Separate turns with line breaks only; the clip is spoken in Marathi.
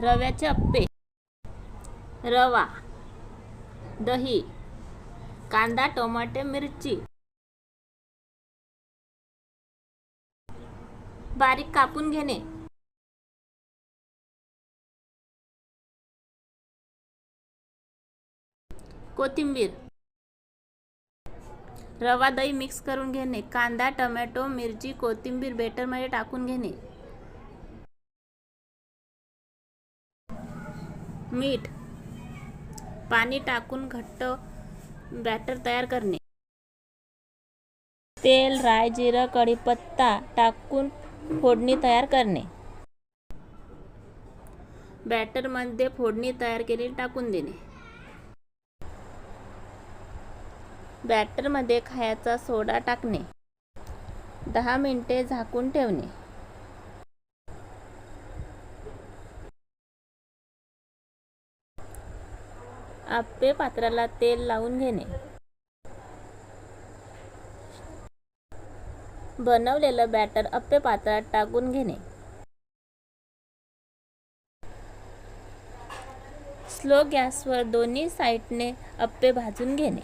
रव्याचे अप्पे. रवा, दही, कांदा, टोमॅटो, मिरची बारीक कापून घेणे. कोथिंबीर. रवा दही मिक्स करून घेणे. कांदा, टोमॅटो, मिरची, कोथिंबीर बॅटरमध्ये टाकून घेणे. मीठ. पाणी टाकून घट्ट बॅटर तयार करणे. तेल, राई, जिरं, कढीपत्ता टाकून फोडणी तयार करणे. बॅटरमध्ये फोडणी तयार केलेली टाकून देणे. बॅटरमध्ये खायचा सोडा टाकणे. 10 मिनिटे झाकून ठेवणे. अप्पे पात्राला तेल लावून घेणे. बनवलेलं बॅटर अप्पे पात्रात टाकून घेणे. स्लो गॅसवर दोन्ही साईडने अप्पे भाजून घेणे.